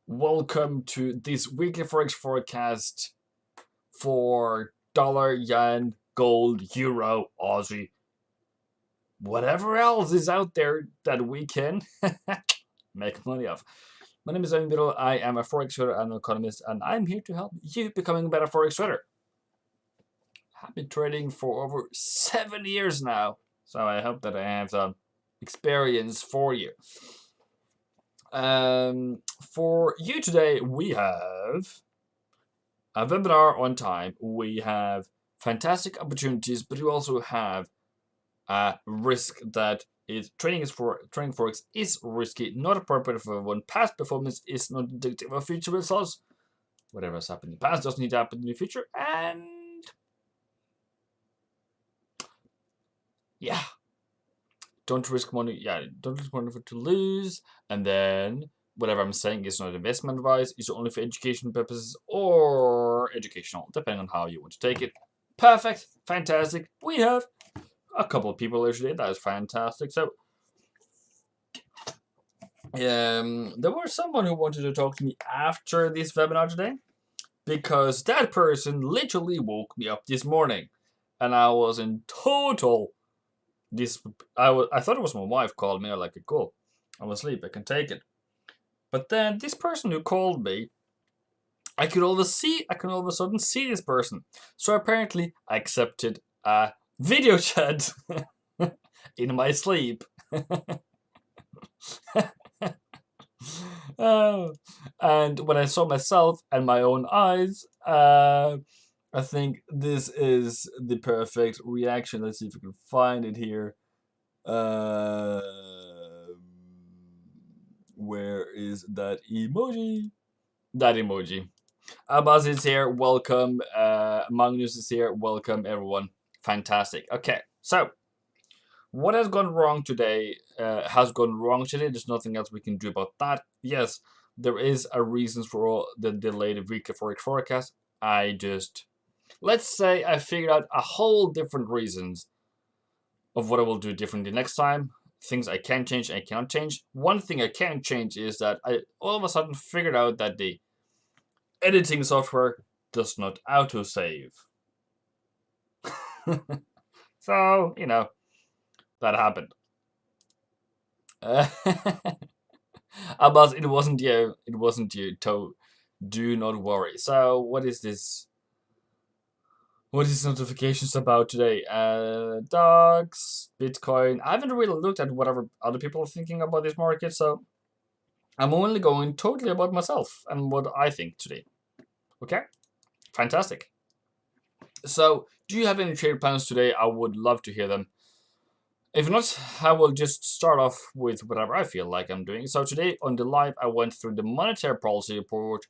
Welcome to this weekly Forex forecast for dollar, yen, gold, euro, Aussie, whatever else is out there that we can make money off. My name is MINDBLOWING. I am a Forex trader and an economist, and I'm here to help you becoming a better Forex trader. I've been trading for over 7 years now, so I hope that I have some experience for you. For you today, we have a webinar on time. We have fantastic opportunities, but we also have a risk that is trading forex is risky, not appropriate for everyone. Past performance is not indicative of future results. Whatever has happened in the past doesn't need to happen in the future, and yeah, don't risk money. Yeah, don't risk money to lose. And then whatever I'm saying is not investment advice. It's only for education purposes or educational, depending on how you want to take it. Perfect, fantastic. We have a couple of people here today. That is fantastic. So, there was someone who wanted to talk to me after this webinar today, because that person literally woke me up this morning, and I was in total. I thought it was my wife called me. I was like, cool, I'm asleep. I can take it. But then this person who called me, I can all of a sudden see this person. So apparently, I accepted a video chat in my sleep. And when I saw myself and my own eyes, I think this is the perfect reaction. Let's see if we can find it here. Where is that emoji? That emoji. Abbas is here. Welcome. Magnus is here. Welcome, everyone. Fantastic. Okay, so what has gone wrong today has gone wrong today. There's nothing else we can do about that. Yes, there is a reason for all the delayed weekly forex forecast. Let's say I figured out a whole different reasons of what I will do differently next time. Things I can change and I cannot change. One thing I can change is that I all of a sudden figured out that the editing software does not autosave. So, that happened. Abbas, it wasn't you. It wasn't you. Do not worry. So, what is this? What is notifications about today? Dogs, Bitcoin. I haven't really looked at whatever other people are thinking about this market, so I'm only going totally about myself and what I think today. Okay? Fantastic. So, do you have any trade plans today? I would love to hear them. If not, I will just start off with whatever I feel like I'm doing. So today on the live, I went through the monetary policy report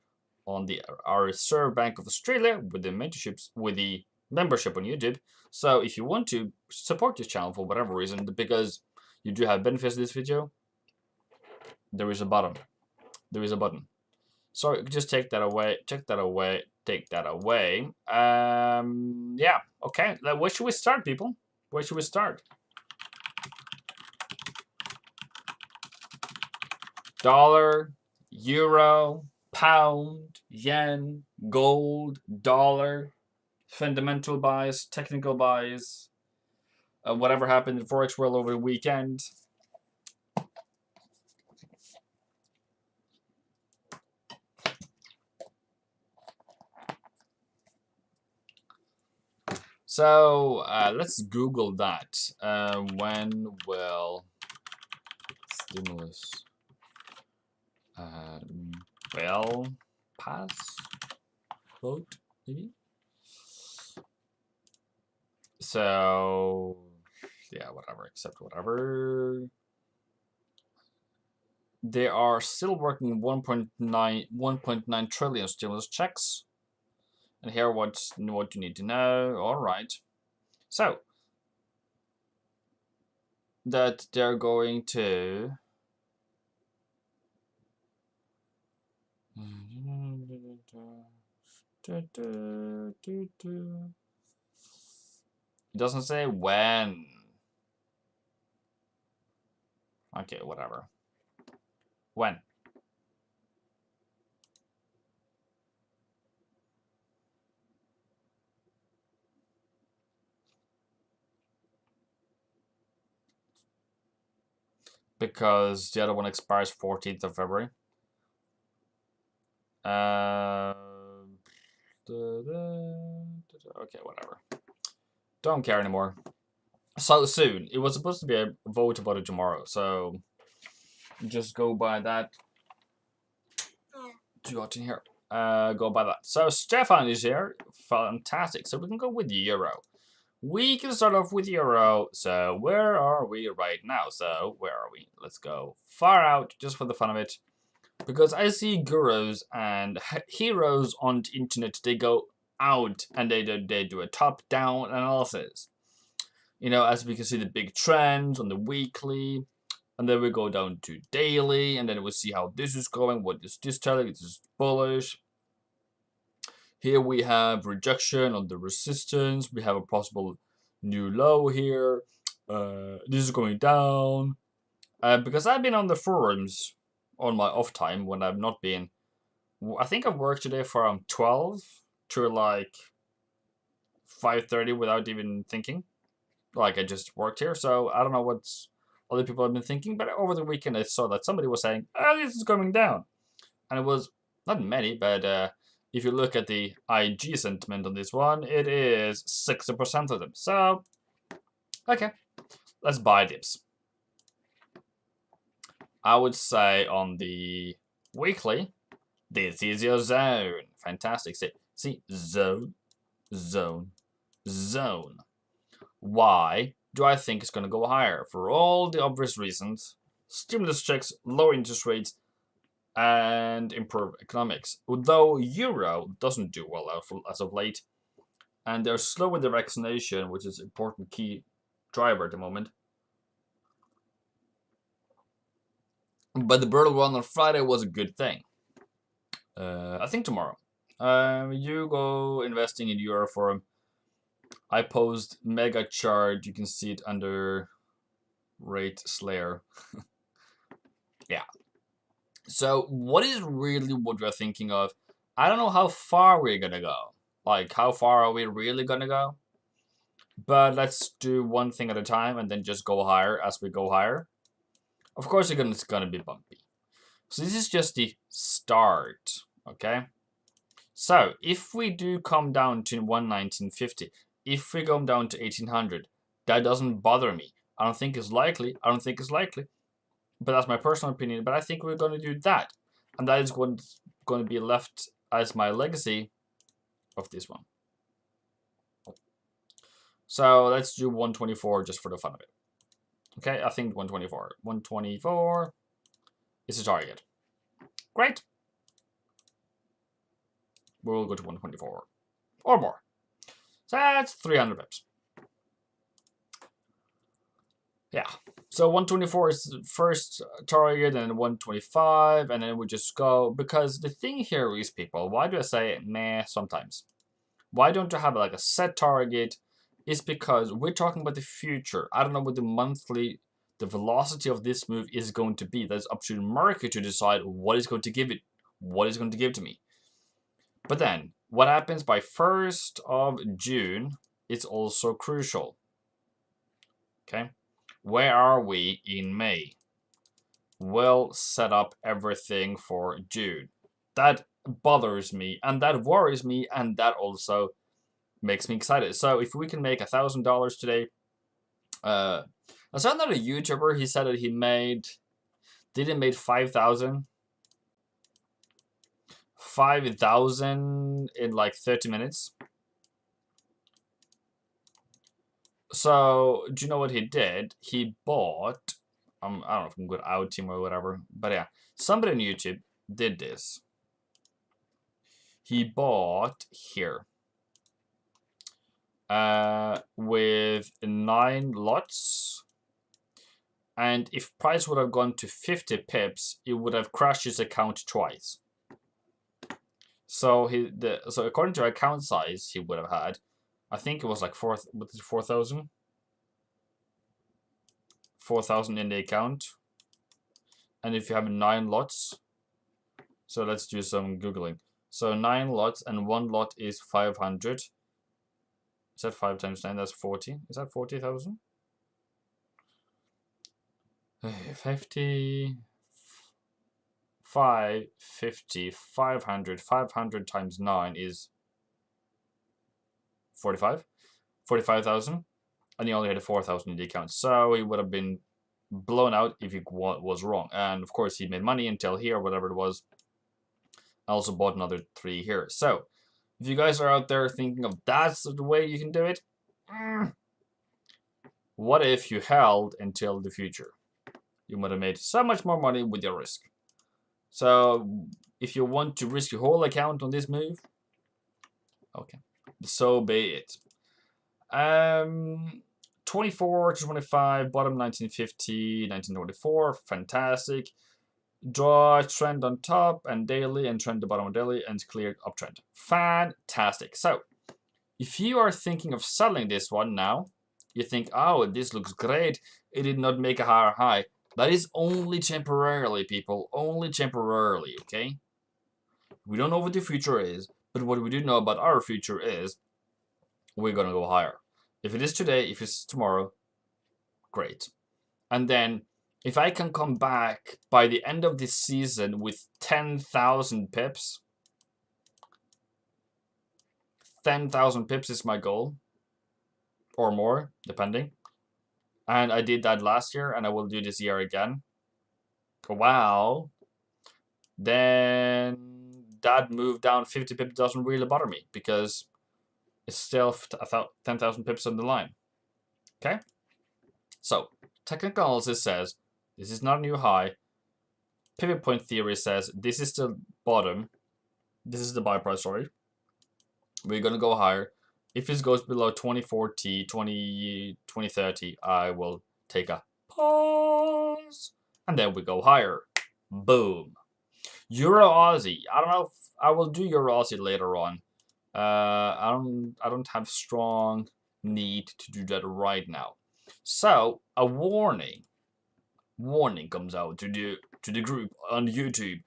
on our Reserve Bank of Australia with the mentorships, with the membership on YouTube. So if you want to support this channel for whatever reason, because you do have benefits of this video, there is a button. There is a button. So just take that away. Take that away. Take that away. Yeah. Okay. Where should we start, people? Where should we start? Dollar, euro, pound, yen, gold, dollar, fundamental buys, technical buys, whatever happened in Forex world over the weekend. So let's Google that. When will stimulus will pass? Vote, maybe? So, yeah, whatever, accept whatever. They are still working 1.9 trillion stimulus checks. And here what you need to know. All right. So, that they're going to it doesn't say when. Okay, whatever. When? because the other one expires 14th of February. Okay, whatever. Don't care anymore. So soon. It was supposed to be a vote about it tomorrow, so just go by that. Too hot in here. Go by that. So Stefan is here. Fantastic. So we can go with Euro. We can start off with Euro. So where are we right now? So where are we? Let's go far out just for the fun of it. Because I see gurus and heroes on the internet. They go out and they do a top-down analysis. You know, as we can see the big trends on the weekly. And then we go down to daily, and then we see how this is going. What is this telling? This is bullish. Here we have rejection on the resistance. We have a possible new low here. This is going down. Because I've been on the forums on my off time when I've not been. I think I've worked today from 12 to like 5:30 without even thinking. Like I just worked here, so I don't know what's other people have been thinking, but over the weekend I saw that somebody was saying, oh, this is coming down. And it was not many, but if you look at the IG sentiment on this one, it is 60% of them. So, okay, let's buy dips. I would say on the weekly, this is your zone. Fantastic. See, zone, zone, zone. Why do I think it's going to go higher? For all the obvious reasons. Stimulus checks, low interest rates, and improve economics. Although Euro doesn't do well as of late, and they're slow with their vaccination, which is an important key driver at the moment. But the Bird one on Friday was a good thing. I think tomorrow. You go investing in Euro Forum. I post mega chart. You can see it under Rate Slayer. Yeah. So what is really what we're thinking of? I don't know how far we're gonna go. Like, how far are we really gonna go? But let's do one thing at a time and then just go higher as we go higher. Of course, it's gonna be bumpy. So this is just the start, okay? So if we do come down to 119.50, if we go down to 1800, that doesn't bother me. I don't think it's likely. But that's my personal opinion. But I think we're going to do that. And that is going to be left as my legacy of this one. So let's do 124 just for the fun of it. Okay, I think 124. 124 is the target. Great. We'll go to 124 or more. So that's 300 pips. Yeah. So 124 is the first target, and 125, and then we just go. Because the thing here is, people, why do I say meh sometimes? Why don't you have like a set target? Is because we're talking about the future. I don't know what the velocity of this move is going to be. That's up to the market to decide what is going to give it, what is going to give to me. But then, what happens by 1st of June is also crucial. Okay? Where are we in May? We'll set up everything for June. That bothers me, and that worries me, and that also makes me excited. So if we can make $1,000 today, I saw another YouTuber. He said that he made 5,000 in like 30 minutes. So do you know what he did? He bought, I don't know if I'm good out team or whatever, but yeah, somebody on YouTube did this. He bought here with 9 lots, and if price would have gone to 50 pips, it would have crashed his account twice. So so according to account size he would have had, I think it was like 4,000. 4,000 in the account. And if you have 9 lots, so let's do some Googling. So 9 lots, and 1 lot is 500. Is that 5 times 9? That's 40. Is that 40,000? 50, 550, 500, 500 times 9 is 45, 45,000, and he only had 4,000 in the account, so he would have been blown out if he was wrong. And of course, he made money until here, whatever it was. I also bought another 3 here. So if you guys are out there thinking of that's the way you can do it, what if you held until the future? You would have made so much more money with your risk. So if you want to risk your whole account on this move, okay, so be it. 24 to 25, bottom 1950, 1924, fantastic. Draw trend on top and daily, and trend the bottom of daily, and cleared uptrend. Fantastic. So if you are thinking of selling this one now, you think, oh, this looks great. It did not make a higher high. That is only temporarily, people. Only temporarily, okay? We don't know what the future is, but what we do know about our future is we're going to go higher. If it is today, if it's tomorrow, great. And then if I can come back by the end of this season with 10,000 pips, 10,000 pips is my goal, or more, depending. And I did that last year, and I will do this year again. Wow. Then that move down 50 pips doesn't really bother me, because it's still 10,000 pips on the line. Okay? So, technical analysis says this is not a new high. Pivot point theory says this is the bottom. This is the buy price, sorry. We're going to go higher. If it goes below 2040, 2030, I will take a pause. And then we go higher. Boom. Euro Aussie. I don't know if I will do Euro Aussie later on. I don't have strong need to do that right now. So a warning comes out to the group on YouTube.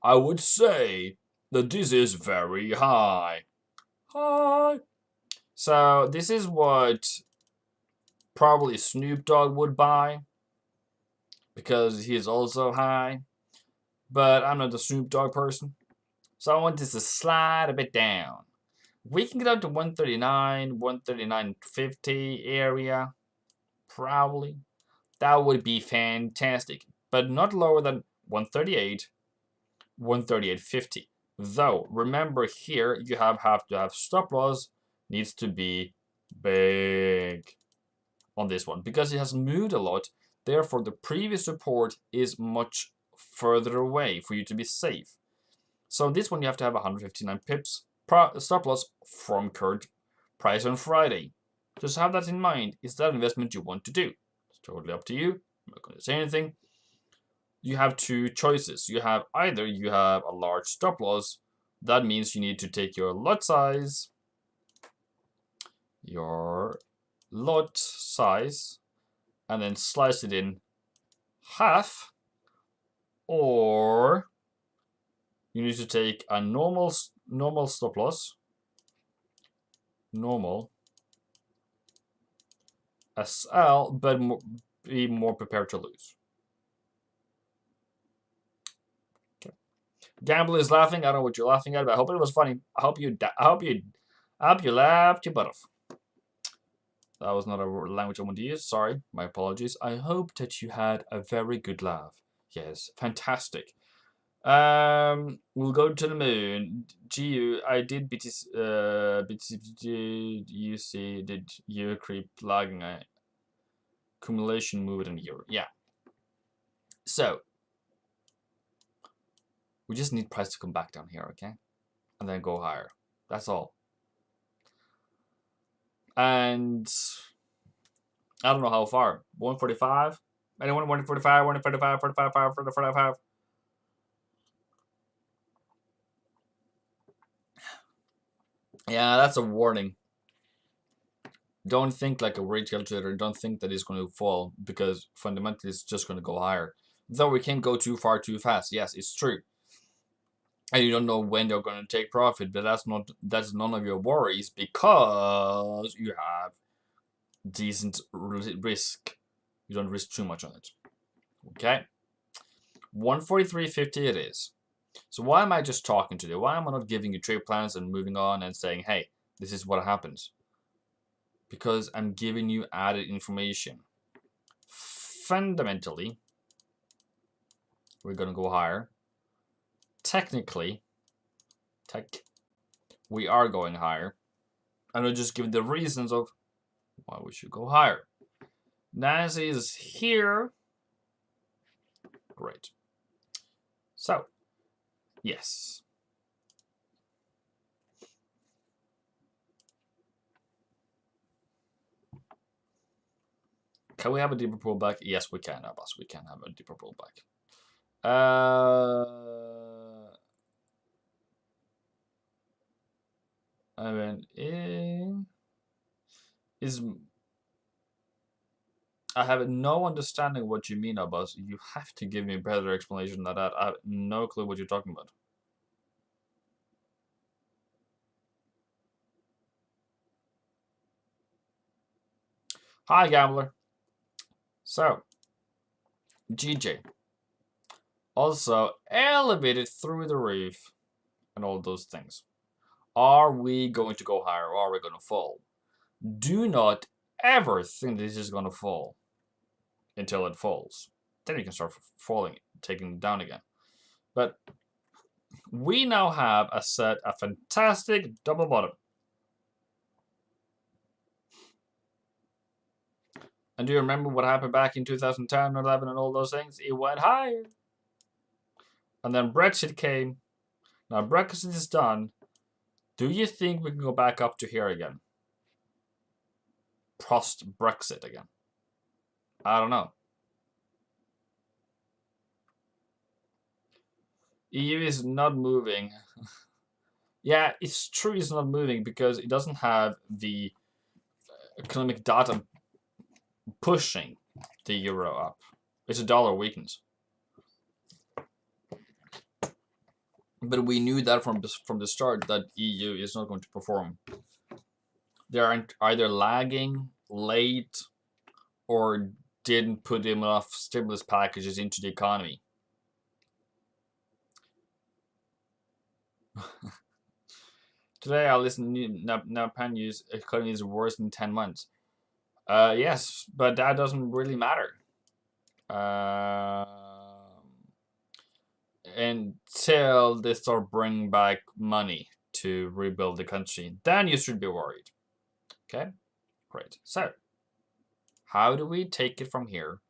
I would say that this is very high. So this is what probably Snoop Dogg would buy, because he is also high. But I'm not a Snoop Dogg person, so I want this to slide a bit down. We can get up to 139, 139.50 area, probably. That would be fantastic, but not lower than 138, 138.50. Though, remember here, you have to have stop loss, needs to be big on this one, because it has moved a lot. Therefore, the previous support is much further away for you to be safe. So this one, you have to have 159 pips stop loss from current price on Friday. Just have that in mind. Is that investment you want to do? It's totally up to you. I'm not going to say anything. You have 2 choices. You have either you have a large stop loss. That means you need to take your lot size, and then slice it in half, or you need to take a normal stop loss, normal SL, but be more prepared to lose. Okay. Gamble is laughing. I don't know what you're laughing at, but I hope it was funny. I hope you laughed your butt off. That was not a language I want to use. Sorry, my apologies. I hope that you had a very good laugh. Yes, fantastic. We'll go to the moon. GU, I did BTC, UC, did year creep lagging accumulation move in a year. Yeah. So we just need price to come back down here, okay? And then go higher. That's all. And I don't know how far. 145? Anyone 145, 145, 45, 45. Yeah, that's a warning. Don't think like a retail trader. Don't think that it's going to fall, because fundamentally it's just going to go higher. Though we can't go too far too fast. Yes, it's true. And you don't know when they're going to take profit, but that's none of your worries, because you have decent risk. You don't risk too much on it. Okay, 143.50 it is. So why am I just talking today? Why am I not giving you trade plans and moving on and saying, hey, this is what happens? Because I'm giving you added information. Fundamentally, we're going to go higher. Technically, we are going higher. And I'll just give the reasons of why we should go higher. Nancy is here. Great. So, yes. Can we have a deeper pullback? Yes, we can, Abbas. We can have a deeper pullback. I mean, I have no understanding what you mean, Abbas. You have to give me a better explanation than that. I have no clue what you're talking about. Hi, gambler. So, GJ. Also, elevated through the roof and all those things. Are we going to go higher or are we going to fall? Do not ever think this is going to fall until it falls. Then you can start falling, taking it down again. But we now have a fantastic double bottom. And do you remember what happened back in 2010, 11, and all those things? It went higher. And then Brexit came. Now Brexit is done. Do you think we can go back up to here again? Post Brexit again? I don't know. EU is not moving. Yeah, it's true it's not moving because it doesn't have the economic data pushing the euro up. It's a dollar weakness. But we knew that from the start that EU is not going to perform. They are either lagging, late, or didn't put enough stimulus packages into the economy. Today I listened to Napan News economy is worse than 10 months. Yes, but that doesn't really matter. Until they start bringing back money to rebuild the country, then you should be worried. Okay, great. So, how do we take it from here?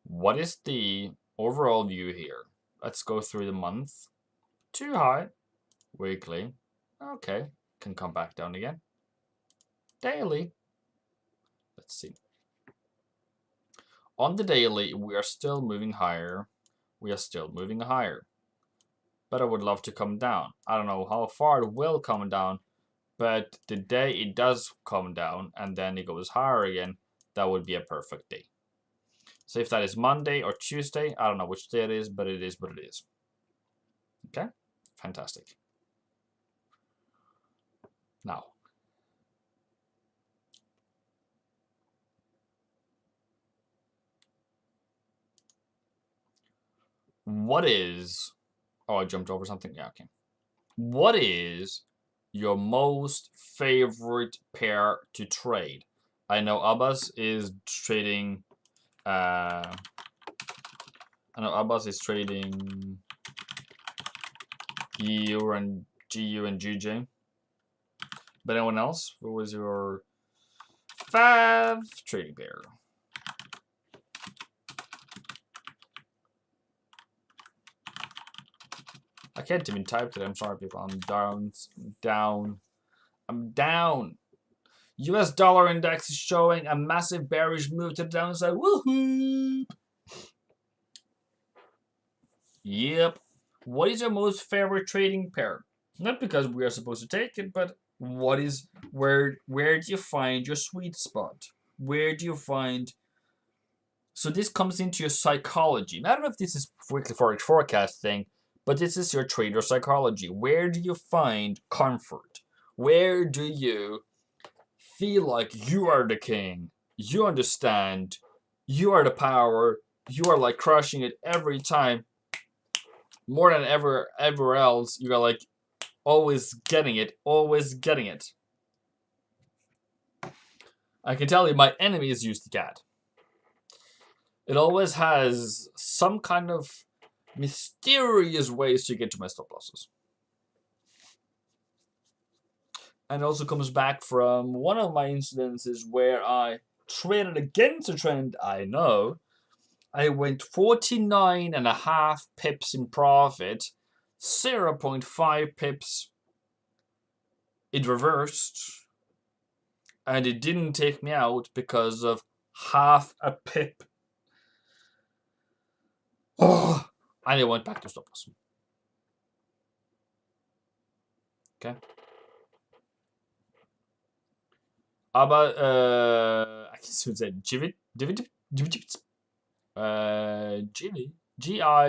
What is the overall view here? Let's go through the month. Too high. Weekly. Okay, can come back down again. Daily. Let's see. On the daily, we are still moving higher. We are still moving higher. But I would love to come down. I don't know how far it will come down, but the day it does come down and then it goes higher again, that would be a perfect day. So if that is Monday or Tuesday, I don't know which day it is, but it is what it is. Okay, fantastic. Now, what is... Oh, I jumped over something? Yeah, okay. What is your most favorite pair to trade? I know Abbas is trading... I know Abbas is trading EU and GU and GJ. But anyone else? What was your Feb trading pair? I can't even type today. I'm sorry, people. I'm down. I'm down. US dollar index is showing a massive bearish move to the downside. Woohoo! Yep. What is your most favorite trading pair? Not because we are supposed to take it, but what is where do you find your sweet spot? Where do you find... So this comes into your psychology. I don't know if this is Weekly Forex Forecast thing, but this is your trader psychology. Where do you find comfort? Where do you feel like you are the king? You understand. You are the power. you are like crushing it every time, more than ever else. You are like always getting it, always getting it. I can tell you, my enemies use the CAD. It always has some kind of mysterious ways to get to my stop losses. And it also comes back from one of my incidences where I traded against a trend I know. I went 49.5 pips in profit, 0.5 pips it reversed, and it didn't take me out because of half a pip. Oh, and it went back to stop loss. Okay. Aber I guess you would say Giwt, GIWT, I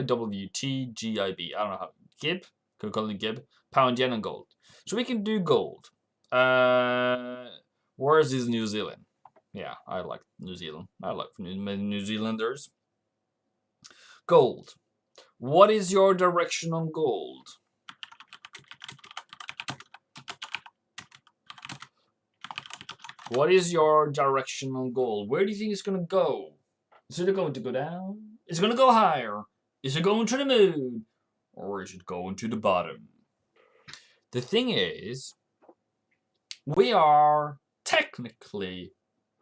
don't know how. Gib, can we call it Gib? Pound, yen, and gold. So we can do gold. Where's this New Zealand? Yeah, I like New Zealand. I like New Zealanders. Gold. What is your direction on gold? What is your direction on gold? Where do you think it's going to go? Is it going to go down? Is it going to go higher? Is it going to the moon? Or is it going to the bottom? The thing is, we are technically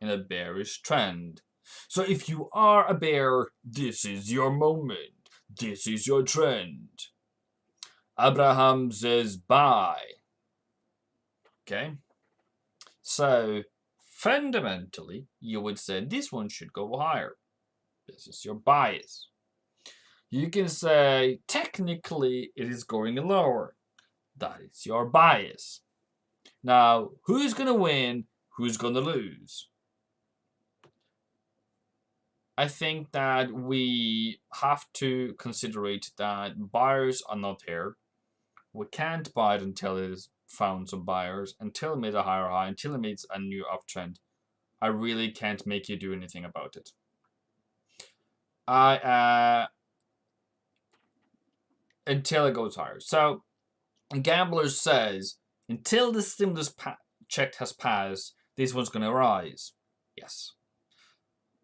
in a bearish trend. So if you are a bear, this is your moment. This is your trend. Abraham says buy. Okay? So fundamentally, you would say this one should go higher. This is your bias. You can say technically it is going lower. That is your bias. Now, who's going to win? Who's going to lose? I think that we have to consider it that buyers are not here. We can't buy it until it is found some buyers, until it made a higher high, until it makes a new uptrend. I really can't make you do anything about it. Until it goes higher. So, Gambler says, until the stimulus check has passed, this one's going to rise. Yes.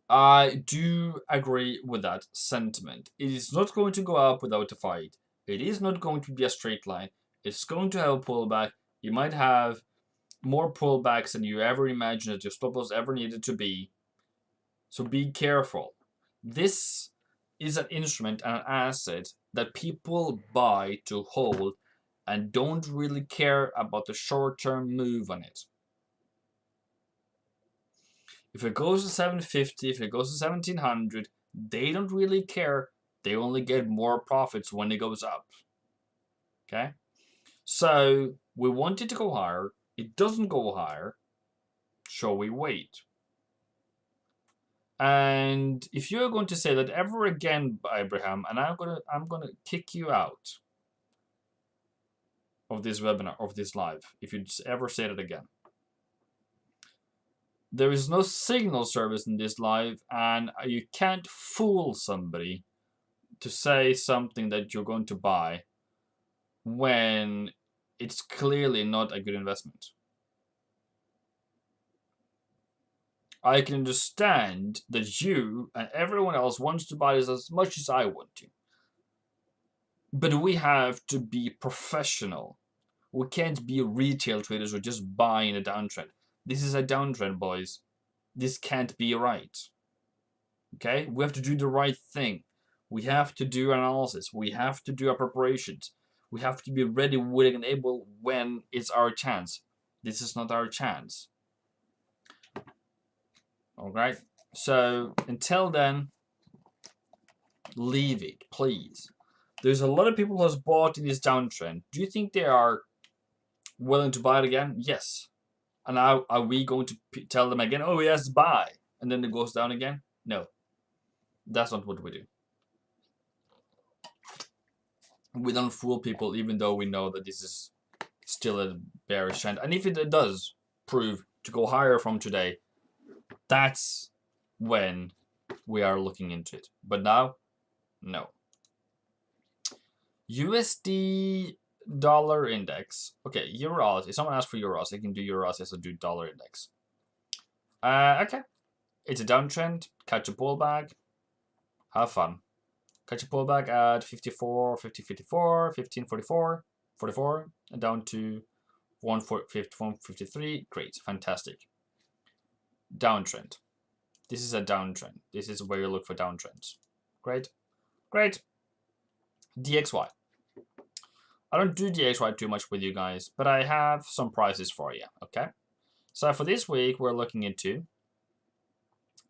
I do agree with that sentiment. It is not going to go up without a fight. It is not going to be a straight line. It's going to have a pullback. You might have more pullbacks than you ever imagined that your stop loss ever needed to be. So be careful. This is an instrument and an asset that people buy to hold and don't really care about the short-term move on it. If it goes to 750, if it goes to 1700, they don't really care. They only get more profits when it goes up. Okay? So we want it to go higher. It doesn't go higher. So we wait. And if you're going to say that ever again, Abraham, and I'm gonna kick you out of this webinar, of this live, if you ever say that again. There is no signal service in this live, and you can't fool somebody to say something that you're going to buy when it's clearly not a good investment. I can understand that you and everyone else wants to buy this as much as I want to. But we have to be professional. We can't be retail traders who are just buying a downtrend. This is a downtrend, boys. This can't be right. Okay? We have to do the right thing. We have to do analysis. We have to do our preparations. We have to be ready, willing, and able when it's our chance. This is not our chance. Alright? So, until then, leave it, please. There's a lot of people who have bought in this downtrend. Do you think they are willing to buy it again? Yes. And now, are we going to tell them again, oh yes, buy, and then it goes down again? No. That's not what we do. We don't fool people, even though we know that this is still a bearish trend. And if it does prove to go higher from today, that's when we are looking into it. But now, no. USD dollar index. Okay, euros. If someone asks for euros, they can do euros as a do dollar index. Okay. It's a downtrend. Catch a pullback. Have fun. Catch a pullback at 54, 50, 54, 15, 44, 44, and down to 153. Great. Fantastic. Downtrend. This is a downtrend. This is where you look for downtrends. Great. Great. DXY. I don't do DXY too much with you guys, but I have some prices for you, okay? So for this week, we're looking into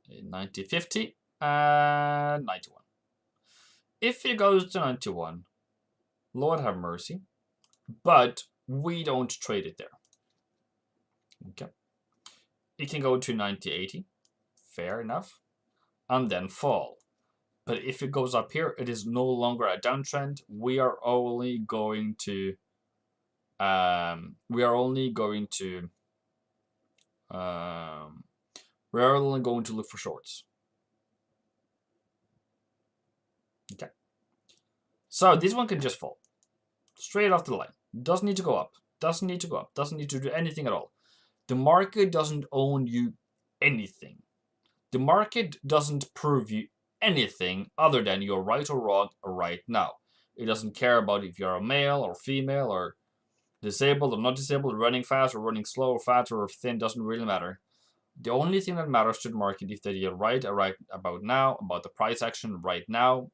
90, 50, and 91. If it goes to 91, Lord have mercy, but we don't trade it there. Okay. It can go to 90, 80, fair enough, and then fall. But if it goes up here, it is no longer a downtrend. We are only going to look for shorts. Okay. So this one can just fall straight off the line. Doesn't need to go up. Doesn't need to go up. Doesn't need to do anything at all. The market doesn't own you anything. The market doesn't prove you anything other than you're right or wrong right now. It doesn't care about if you're a male or female or disabled or not disabled, running fast or running slow or fat or thin, doesn't really matter. The only thing that matters to the market is that you're right about now, about the price action right now,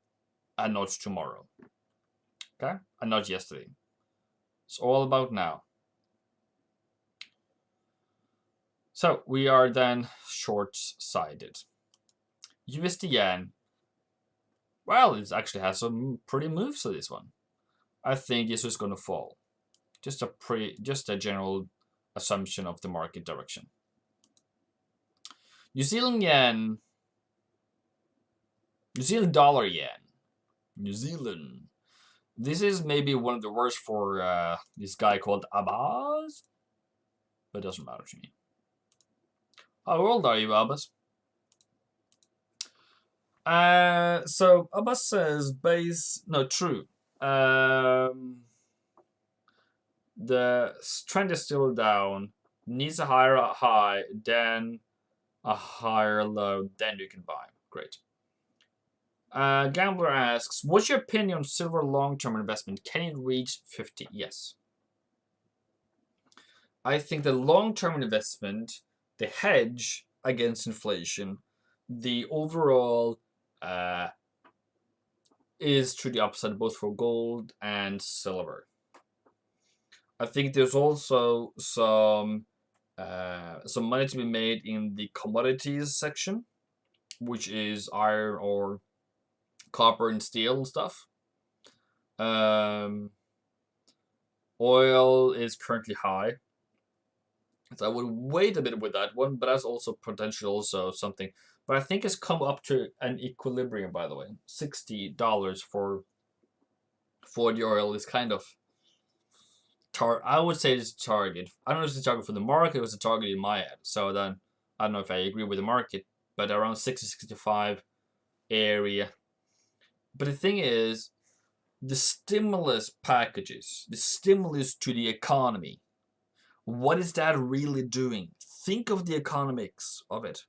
and not tomorrow. Okay? And not yesterday. It's all about now. So we are then short-sided. USD yen. Well, it actually has some pretty moves to this one. I think this is going to fall. Just a general assumption of the market direction. New Zealand yen. New Zealand dollar yen. New Zealand. This is maybe one of the worst for this guy called Abbas. But it doesn't matter to me. How old are you, Abbas? So Abbas says true. The trend is still down. Needs a higher high, then a higher low, then you can buy. Great. Gambler asks, what's your opinion on silver long-term investment? Can it reach 50? Yes. I think the long-term investment, the hedge against inflation, the overall is to the upside both for gold and silver. I think there's also some money to be made in the commodities section, which is iron ore, copper and steel and stuff. Oil is currently high. So I would wait a bit with that one, but that's also potential also something. But I think it's come up to an equilibrium, by the way. $60 for the oil is kind of I would say it's a target. I don't know if it's a target for the market, it was a target in my head. So then I don't know if I agree with the market, but around 60, 65 area. But the thing is, the stimulus packages, the stimulus to the economy, what is that really doing? Think of the economics of it.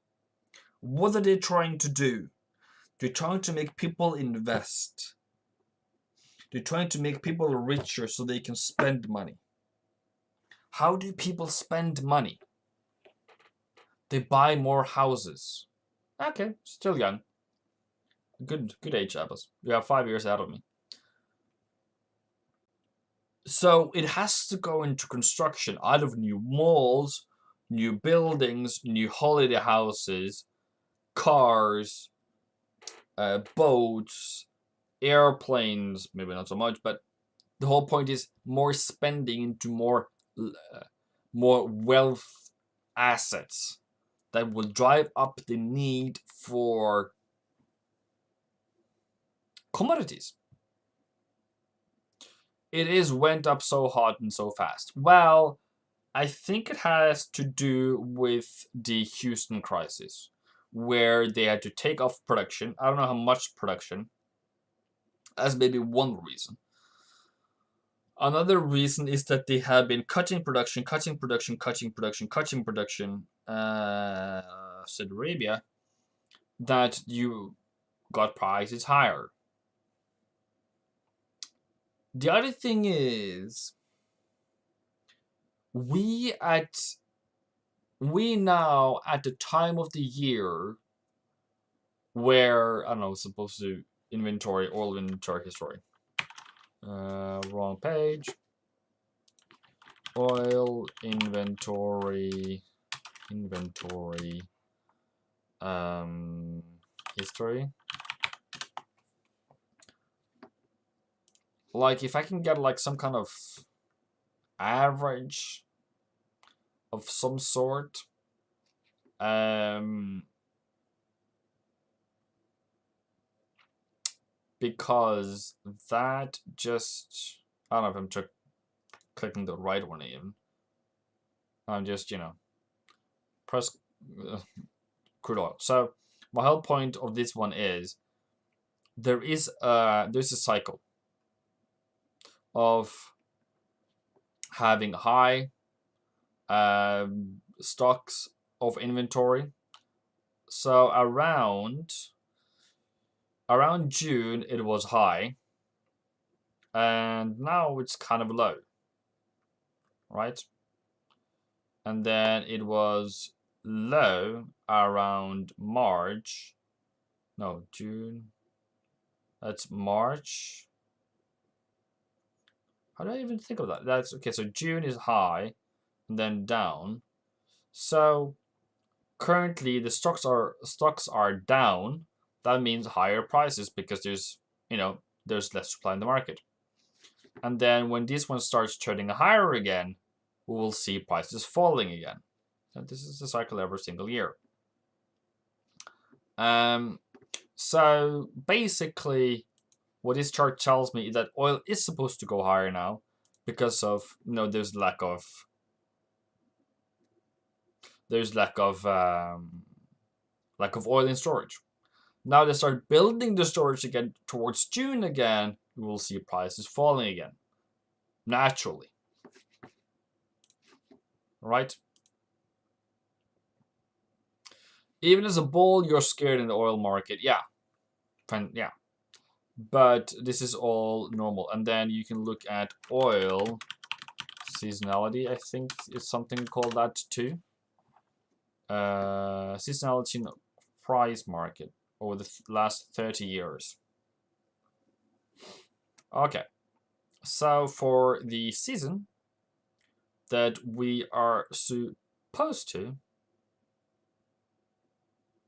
What are they trying to do? They're trying to make people invest. They're trying to make people richer so they can spend money. How do people spend money? They buy more houses. Okay, still young. Good age, Abbas. You have 5 years ahead of me. So it has to go into construction, out of new malls, new buildings, new holiday houses, cars, boats, airplanes, maybe not so much, but the whole point is more spending into more wealth assets that will drive up the need for commodities. It is went up so hot and so fast. Well, I think it has to do with the Houston crisis, where they had to take off production. I don't know how much production. That's maybe one reason. Another reason is that they have been cutting production. Saudi Arabia, that you got prices higher. The other thing is, we now at the time of the year where, I don't know, supposed to inventory, oil inventory history. Wrong page. Oil inventory history. Like, if I can get like some kind of average of some sort, because that just, I don't know if I'm clicking the right one even. I'm just, press crude oil. So my whole point of this one is there's a cycle of having high stocks of inventory. So around June it was high, and now it's kind of low, right? And then it was low around March. No, June. That's March. How do I even think of that? That's okay. So June is high, and then down. So currently the stocks are down. That means higher prices because there's less supply in the market. And then when this one starts turning higher again, we will see prices falling again. And this is the cycle every single year. So basically, what this chart tells me is that oil is supposed to go higher now because of there's lack of oil in storage. Now they start building the storage again towards June again, we will see prices falling again. Naturally. Right? Even as a bull, you're scared in the oil market. Yeah. Yeah. But this is all normal. And then you can look at oil seasonality. I think it's something called that too. Seasonality in the price market over the last 30 years. Okay. So for the season that we are supposed to,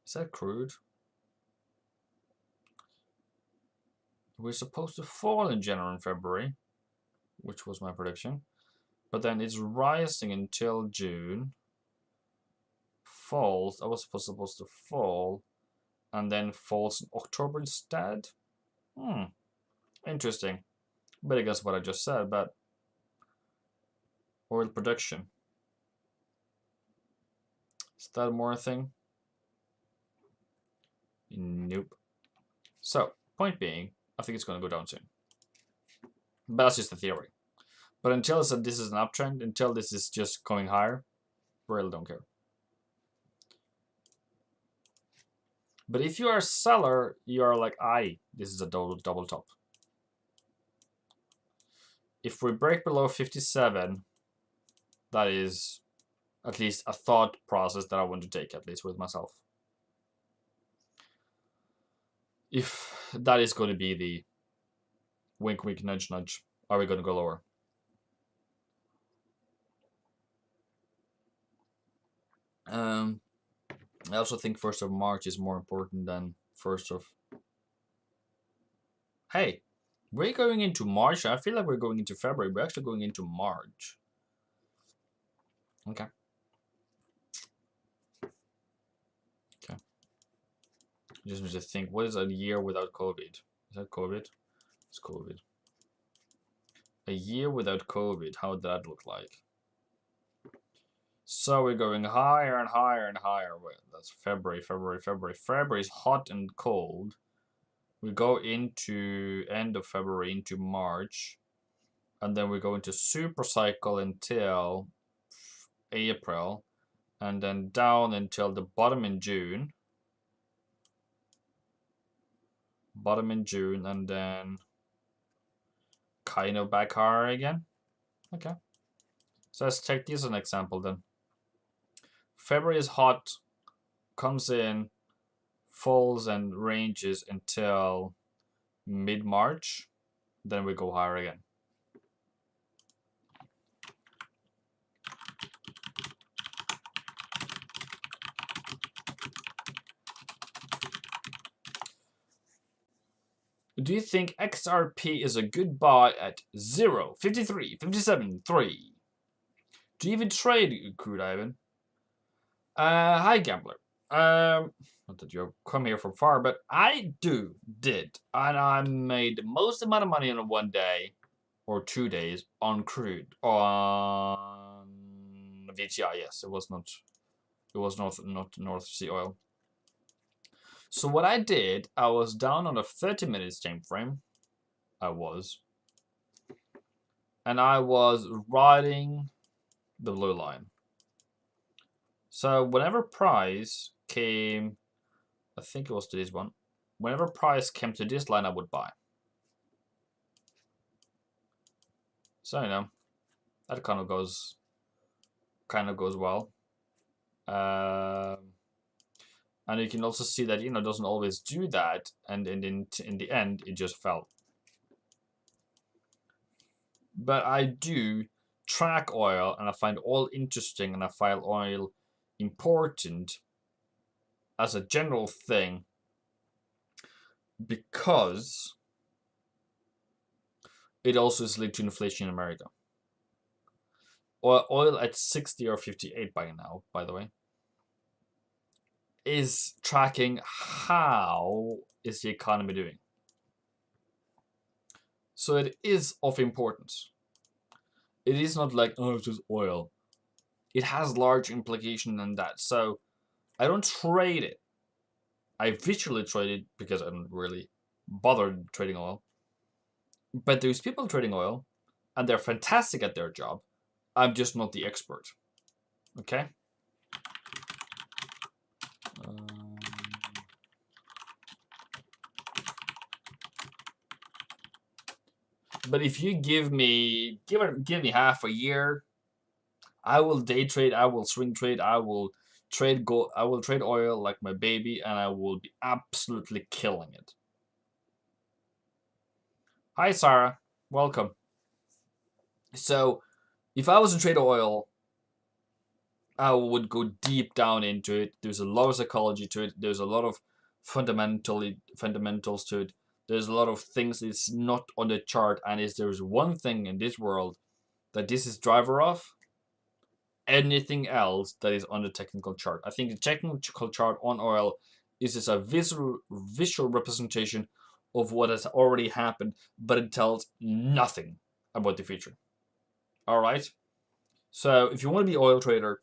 is that crude? We're supposed to fall in January and February, which was my prediction. But then it's rising until June. Falls. I was supposed to fall, and then falls in October instead. Interesting. But I guess what I just said, but oil production. Is that more a thing? Nope. So, point being, I think it's going to go down soon. But that's just the theory. But until this is an uptrend, until this is just going higher, really don't care. But if you are a seller, you are like, this is a double top. If we break below 57, that is at least a thought process that I want to take, at least with myself. If that is going to be the wink, wink, nudge, nudge, are we going to go lower? I also think 1st of March is more important than 1st of... Hey, we're going into March. I feel like we're going into February. We're actually going into March. Okay. Okay. Just need to think, what is a year without COVID? Is that COVID? It's COVID. A year without COVID, how would that look like? So we're going higher and higher and higher. Wait, that's February. February is hot and cold. We go into end of February into March, and then we go into super cycle until April, and then down until the bottom in June. And then kind of back higher again. Okay. So let's take this as an example then. February is hot, comes in, falls and ranges until mid-March, then we go higher again. Do you think XRP is a good buy at 0, 53, 57, 3? Do you even trade crude, Ivan? Hi, gambler. Not that you've come here from far, but I did, and I made the most amount of money in one day or 2 days on crude on WTI. Yes, it was not North Sea oil. So what I did, I was down on a 30 minutes time frame. And I was riding the blue line. So whenever price came, I think it was to this one. Whenever price came to this line, I would buy. So you know, that kind of goes well. And you can also see that it doesn't always do that, and in the end, it just fell. But I do track oil, and I find oil interesting, and I find oil important as a general thing because it also is linked to inflation in America. Oil at 60 or 58 by now, by the way, is tracking how is the economy doing. So it is of importance. It is not like, oh, it's just oil. It has large implication in that. So I don't trade it. I visually trade it because I don't really bother trading oil. But there's people trading oil, and they're fantastic at their job. I'm just not the expert. Okay? But if you give me half a year, I will day trade, I will swing trade, I will trade gold, I will trade oil like my baby, and I will be absolutely killing it. Hi Sarah, welcome. So if I was to trade oil, I would go deep down into it. There's a lot of psychology to it. There's a lot of fundamentals to it. There's a lot of things that's not on the chart. And if there's one thing in this world that this is driver of, anything else that is on the technical chart. I think the technical chart on oil is just a visual representation of what has already happened, but it tells nothing about the future. All right. So if you want to be an oil trader,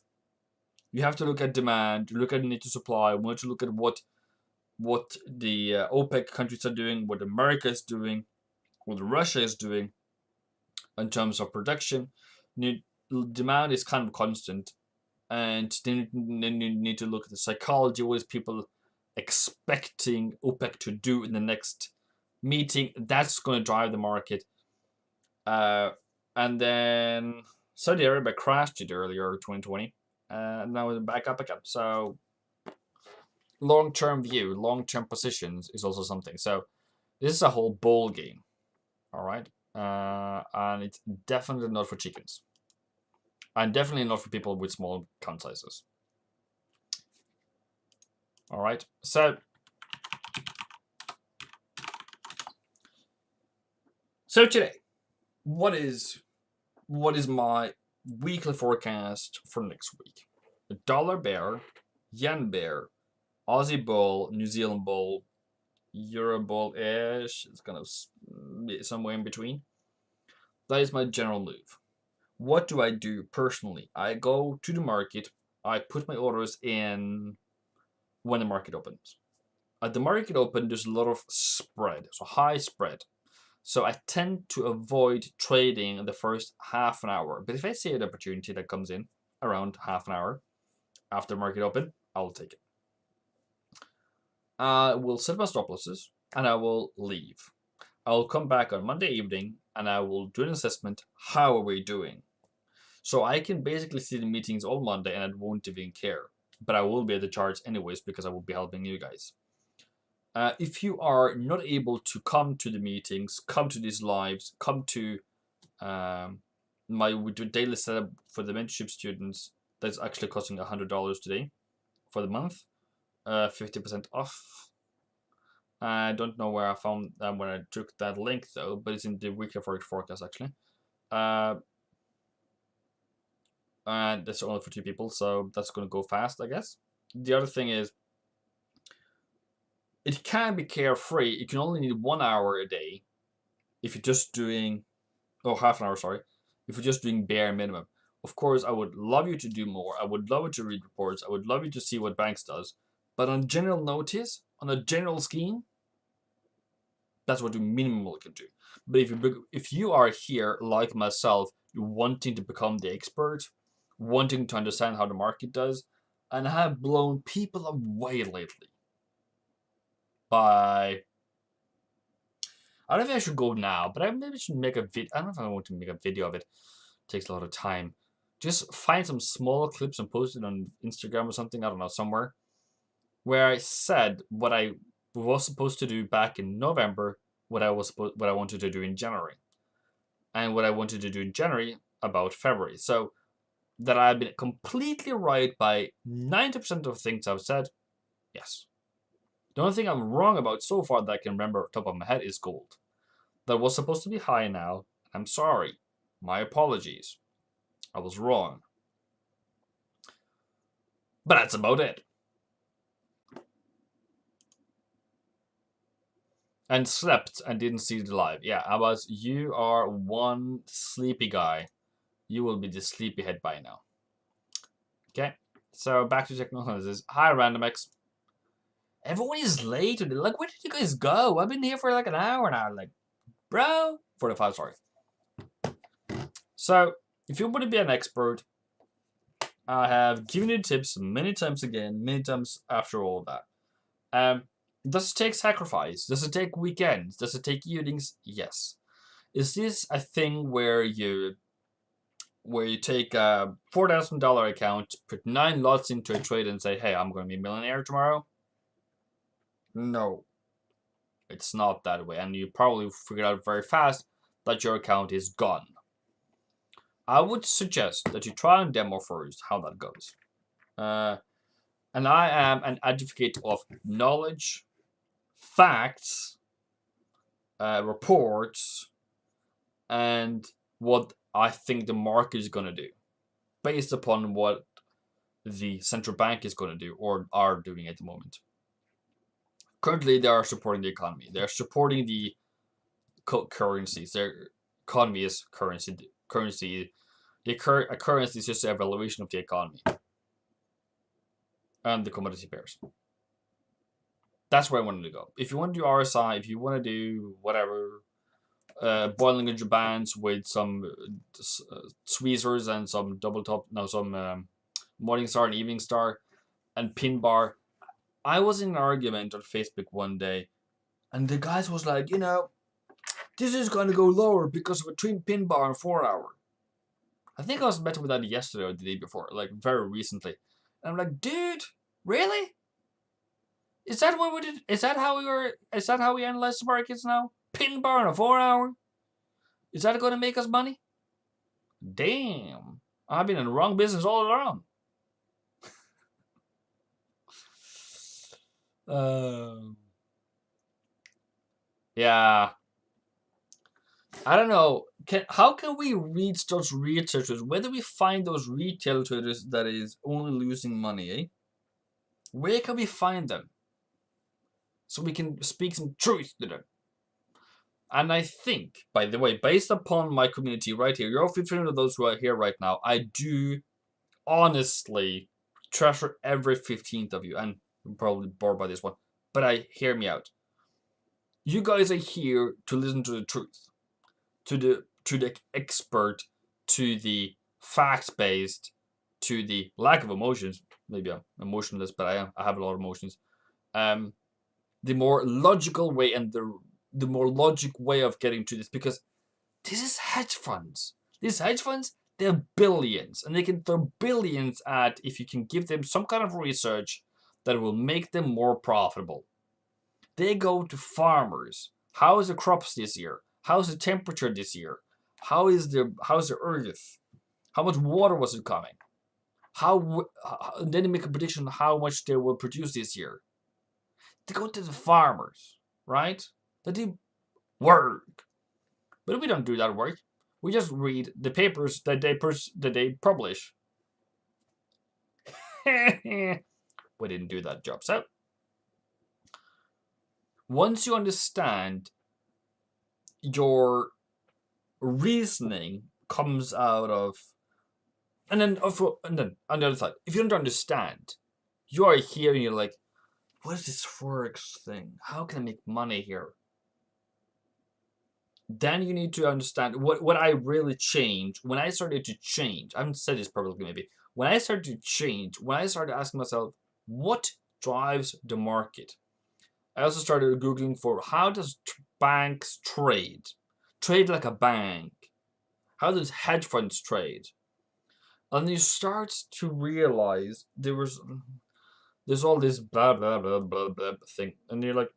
you have to look at demand, you look at need to supply, you want to look at what the OPEC countries are doing, what America is doing, what Russia is doing in terms of production. Demand is kind of constant, and then you need to look at the psychology. What is people expecting OPEC to do in the next meeting? That's going to drive the market. And then Saudi Arabia crashed it earlier 2020. Now it's back up again. So long-term view, long-term positions is also something. So this is a whole ball game. All right. And it's definitely not for chickens. And definitely not for people with small count sizes. All right. So today, what is my weekly forecast for next week? A dollar bear, yen bear, Aussie bull, New Zealand bull, Euro bull-ish. It's kind of somewhere in between. That is my general move. what do I do personally? I go to the market. I put my orders in when the market opens. At the market open, there's a lot of spread, so high spread. So I tend to avoid trading in the first half an hour. But if I see an opportunity that comes in around half an hour after market open, I'll take it. I will set my stop losses and I will leave. I will come back on Monday evening and I will do an assessment. How are we doing? So I can basically see the meetings all Monday and I won't even care. But I will be at the charts anyways because I will be helping you guys. If you are not able to come to the meetings, come to these lives, come to my daily setup for the mentorship students, that's actually costing $100 today for the month, 50% off. I don't know where I found when I took that link though, but it's in the Weekly Forex Forecast actually. And that's only for 2 people, so that's going to go fast, I guess. The other thing is, it can be carefree. You can only need 1 hour a day if you're just doing, half an hour, sorry, if you're just doing bare minimum. Of course, I would love you to do more. I would love you to read reports. I would love you to see what banks does. But on general notice, on a general scheme, that's what the minimal can do. But if you are here, like myself, wanting to become the expert, wanting to understand how the market does, and I have blown people away lately by, I don't know if I should go now, but I maybe should make a video. I don't know if I want to make a video of it. It takes a lot of time. Just find some small clips and post it on Instagram or something, I don't know, somewhere, where I said what I was supposed to do back in November, what I wanted to do in January, and what I wanted to do in January about February. So that I've been completely right by 90% of things I've said, yes. The only thing I'm wrong about so far that I can remember off the top of my head is gold. That was supposed to be high now. I'm sorry. My apologies. I was wrong. But that's about it. And slept and didn't see the live. Yeah, Abbas, you are one sleepy guy. You will be the sleepyhead by now. Okay, so back to technologies. Hi, RandomX. Everyone is late today. Like, where did you guys go? I've been here for like an hour now. Like, bro. 45, sorry. So, if you want to be an expert, I have given you tips many times again, many times after all that. Does it take sacrifice? Does it take weekends? Does it take evenings? Yes. Is this a thing where you take a $4,000 account, put 9 lots into a trade and say, hey, I'm going to be a millionaire tomorrow? No. It's not that way. And you probably figure out very fast that your account is gone. I would suggest that you try and demo first how that goes. And I am an advocate of knowledge, facts, reports, and what I think the market is going to do based upon what the central bank is going to do or are doing at the moment. Currently, they are supporting the economy. They're supporting the currencies. Their economy is currency. A currency is just the evaluation of the economy and the commodity pairs. That's where I wanted to go. If you want to do RSI, if you want to do whatever, Bollinger Bands with some tweezers and some some Morningstar and Evening Star and pin bar. I was in an argument on Facebook one day, and the guys was like, this is going to go lower because of a pin bar and 4 hour. I think I was better with that yesterday or the day before, like very recently. And I'm like, dude, really? Is that what we did? Is that how we analyze the markets now? Pin bar and a 4 hour? Is that going to make us money? Damn. I've been in the wrong business all along. Yeah. I don't know. How can we reach those retail traders? Where do we find those retail traders that is only losing money, eh? Where can we find them? So we can speak some truth to them. And I think, by the way, based upon my community right here, you're 15 of those who are here right now. I do honestly treasure every 15th of you. And I'm probably bored by this one, but hear me out. You guys are here to listen to the truth, to the expert, to the facts-based, to the lack of emotions. Maybe I'm emotionless, but I have a lot of emotions. The more logical way and the more logic way of getting to this, because this is hedge funds. These hedge funds, they're billions, and they can throw billions at if you can give them some kind of research that will make them more profitable. They go to farmers. How is the crops this year? How's the temperature this year? How's the earth? How much water was it coming? Then they make a prediction on how much they will produce this year. They go to the farmers, right? They do work. But we don't do that work. We just read the papers that they publish. We didn't do that job. So once you understand, your reasoning comes out of, and then on the other side, if you don't understand, you are here and you're like, what is this Forex thing? How can I make money here? Then you need to understand what I really changed when I started to change. I haven't said this publicly, maybe. When I started to change, when I started asking myself, what drives the market? I also started Googling for how does banks trade? Trade like a bank. How does hedge funds trade? And you start to realize there's all this blah blah blah blah blah thing, and you're like,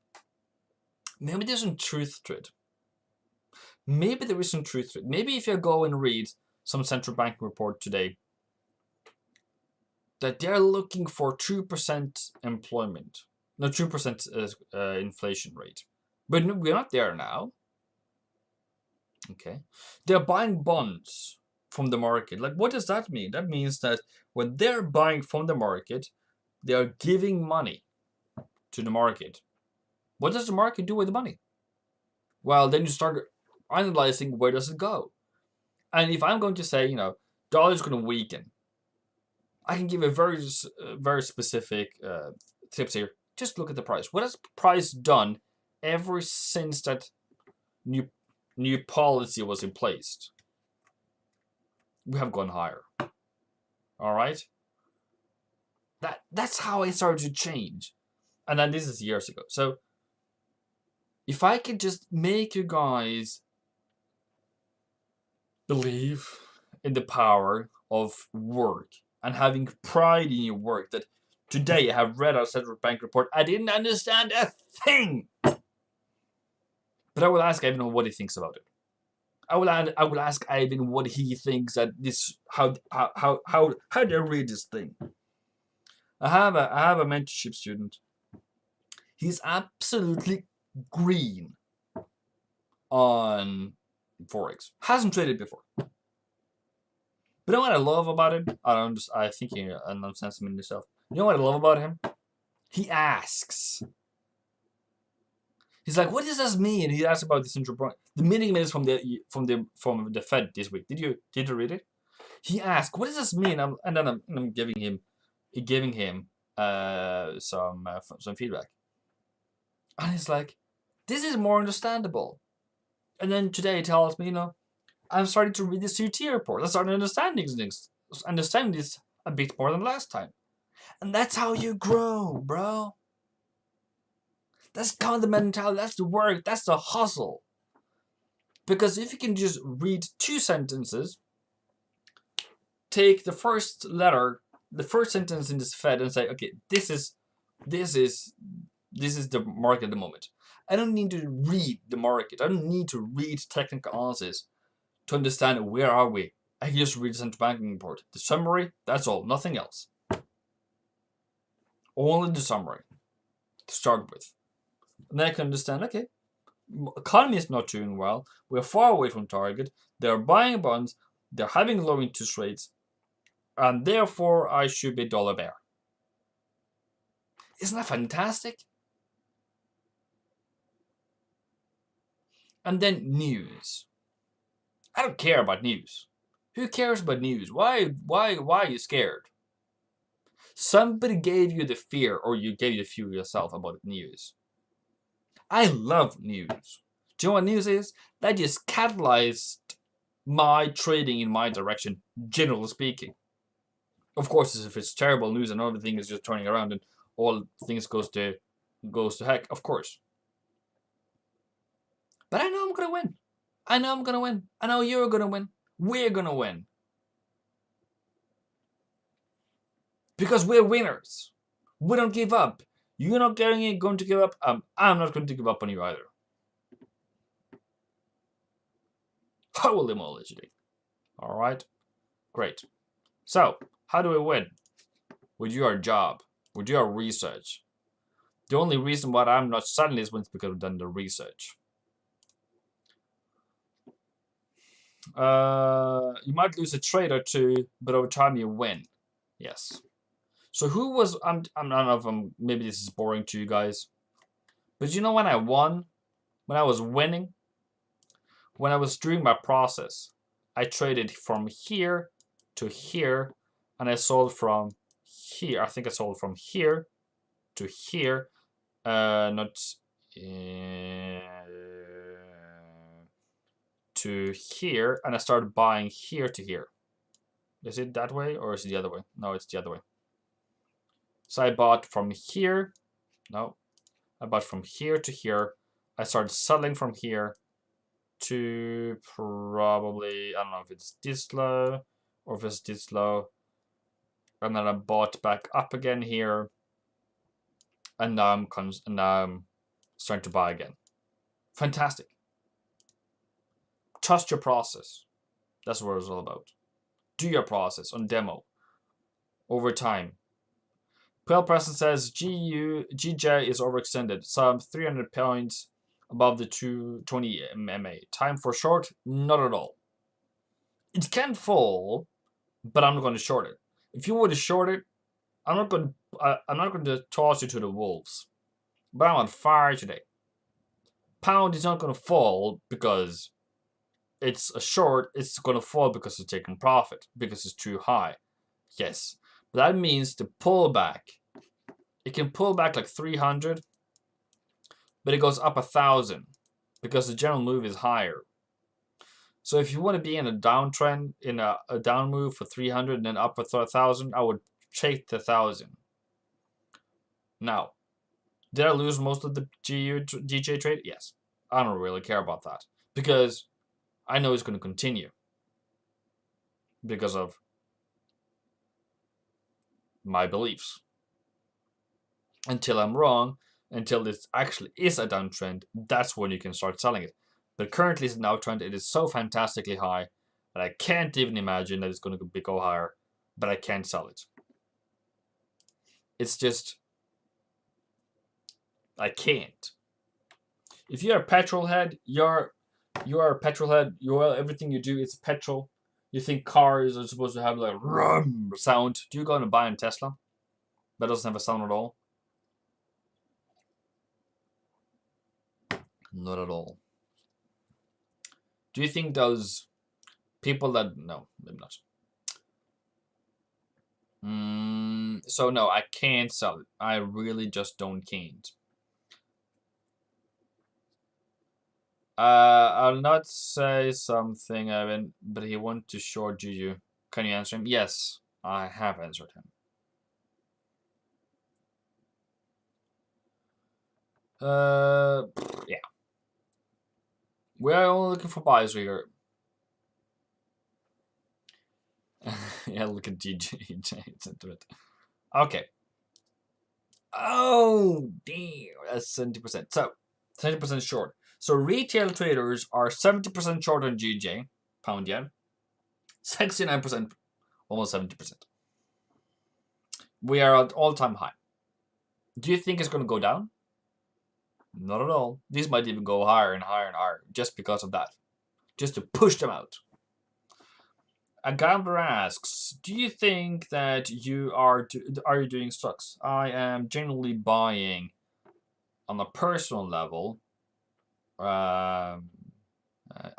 maybe there's some truth to it. Maybe there is some truth to it. Maybe if you go and read some central bank report today, that they're looking for 2% employment, no 2% inflation rate, but no, we're not there now. Okay, they're buying bonds from the market. Like, what does that mean? That means that when they're buying from the market, they are giving money to the market. What does the market do with the money? Well, then you start analyzing where does it go. And if I'm going to say, dollar is going to weaken, I can give a very specific tips here. Just look at the price. What has price done ever since that new policy was in place? We have gone higher. All right. That's how I started to change, and then this is years ago. So if I could just make you guys believe in the power of work and having pride in your work, that today I have read our central bank report, I didn't understand a thing, but I will ask Ivan what he thinks about it. I will ask Ivan what he thinks that this how do I read this thing. I have a mentorship student. He's absolutely green on Forex. Hasn't traded before. But you know what I love about him? I think he understands him in himself. You know what I love about him? He asks. He's like, what does this mean? He asks about the central bank. The meeting minutes from the Fed this week. Did you read it? He asked, what does this mean? And then I'm giving him some feedback. And he's like, this is more understandable. And then today he tells me, I'm starting to read the CT report. I started understanding this a bit more than last time. And that's how you grow, bro. That's kind of the mentality. That's the work. That's the hustle. Because if you can just read 2 sentences, take the first letter, the first sentence in this Fed, and say, okay, this is the market at the moment. I don't need to read the market. I don't need to read technical analysis to understand where are we. I can just read the central banking report. The summary, that's all. Nothing else. Only the summary to start with. And then I can understand, okay, economy is not doing well. We're far away from target. They're buying bonds. They're having low interest rates. And therefore, I should be dollar bear. Isn't that fantastic? And then news. I don't care about news. Who cares about news? Why are you scared? Somebody gave you the fear, or you gave the fear yourself about news. I love news. Do you know what news is? That just catalyzed my trading in my direction, generally speaking. Of course, if it's terrible news and everything is just turning around and all things goes to heck, of course. But I know I'm gonna win. I know I'm gonna win. I know you're gonna win. We're gonna win. Because we're winners. We don't give up. You're not going to give up. I'm not going to give up on you either. Holy moly, today. All right. Great. So, how do we win? With your job. With your research. The only reason why I'm not selling this one is because I've done the research. You might lose a trade or two, but over time you win. Yes. So who was, I don't know if maybe this is boring to you guys. But you know when I won? When I was winning? When I was doing my process, I traded from here to here, and I sold from here. I think I sold from here to here, not to here, and I started buying here to here. Is it that way, or is it the other way? No, it's the other way. So I bought from here. No, I bought from here to here. I started selling from here to probably, I don't know if it's this low or if it's this low. And then I bought back up again here. And now I'm starting to buy again. Fantastic. Trust your process. That's what it's all about. Do your process on demo over time. Pearl Preston says GJ is overextended, some 300 points above the 220 MA. Time for short? Not at all. It can fall, but I'm not going to short it. If you were to short it, I'm not going to toss you to the wolves. But I'm on fire today. Pound is not going to fall because it's a short. It's going to fall because it's taking profit, because it's too high. Yes. But that means the pullback. It can pull back like 300, but it goes up 1,000 because the general move is higher. So if you want to be in a downtrend, in a down move for 300 and then up for 1,000, I would take the 1,000. Now, did I lose most of the GJ trade? Yes. I don't really care about that because I know it's going to continue because of my beliefs. Until I'm wrong, until this actually is a downtrend, that's when you can start selling it. But currently it's an uptrend. It is so fantastically high that I can't even imagine that it's going to go higher, but I can't sell it. It's just, I can't. If you're a petrol head, you are a petrol head. Everything you do is petrol. You think cars are supposed to have like rum sound. Do you go and buy a Tesla? That doesn't have a sound at all. Not at all. Do you think those people that... No, maybe not. So no, I can't sell it. I really just can't. I'll not say something, Evan, but he wants to short Juju. Can you answer him? Yes, I have answered him. Yeah. We're only looking for buys here. Yeah, look at GJ sentiment. Okay. Oh, damn. That's 70%. So, 70% short. So, retail traders are 70% short on GJ, pound yen. 69%, almost 70%. We are at all-time high. Do you think it's going to go down? Not at all. These might even go higher and higher and higher just because of that. Just to push them out. A gambler asks, do you think that you are you doing stocks? I am generally buying on a personal level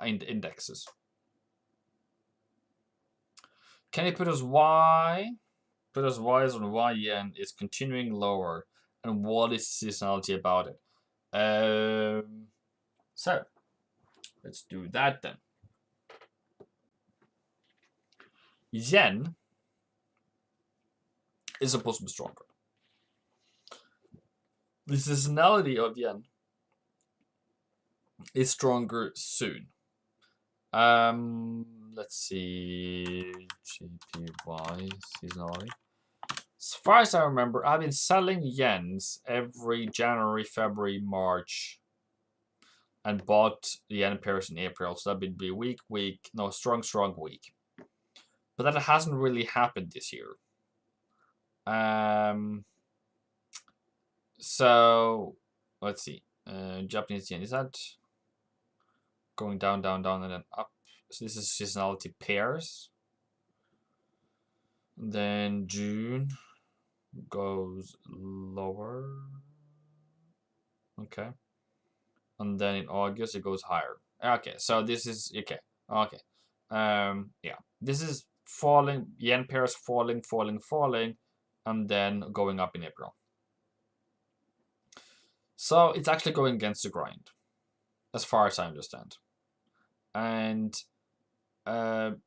indexes. Can you put us why? Put us why on why yen is continuing lower, and what is seasonality about it? So let's do that then. Yen is supposed to be stronger. The seasonality of yen is stronger soon. Let's see. GPY seasonality. As far as I remember, I've been selling yens every January, February, March, and bought the yen pairs in April. So that'd be weak, strong, weak. But that hasn't really happened this year. So let's see. Japanese yen, is that going down, down, down, and then up? So this is seasonality pairs. Then June goes lower. Okay. And then in August it goes higher. Okay, so this is okay. Okay. Yeah. This is falling, yen pairs falling, and then going up in April. So it's actually going against the grind, as far as I understand. And it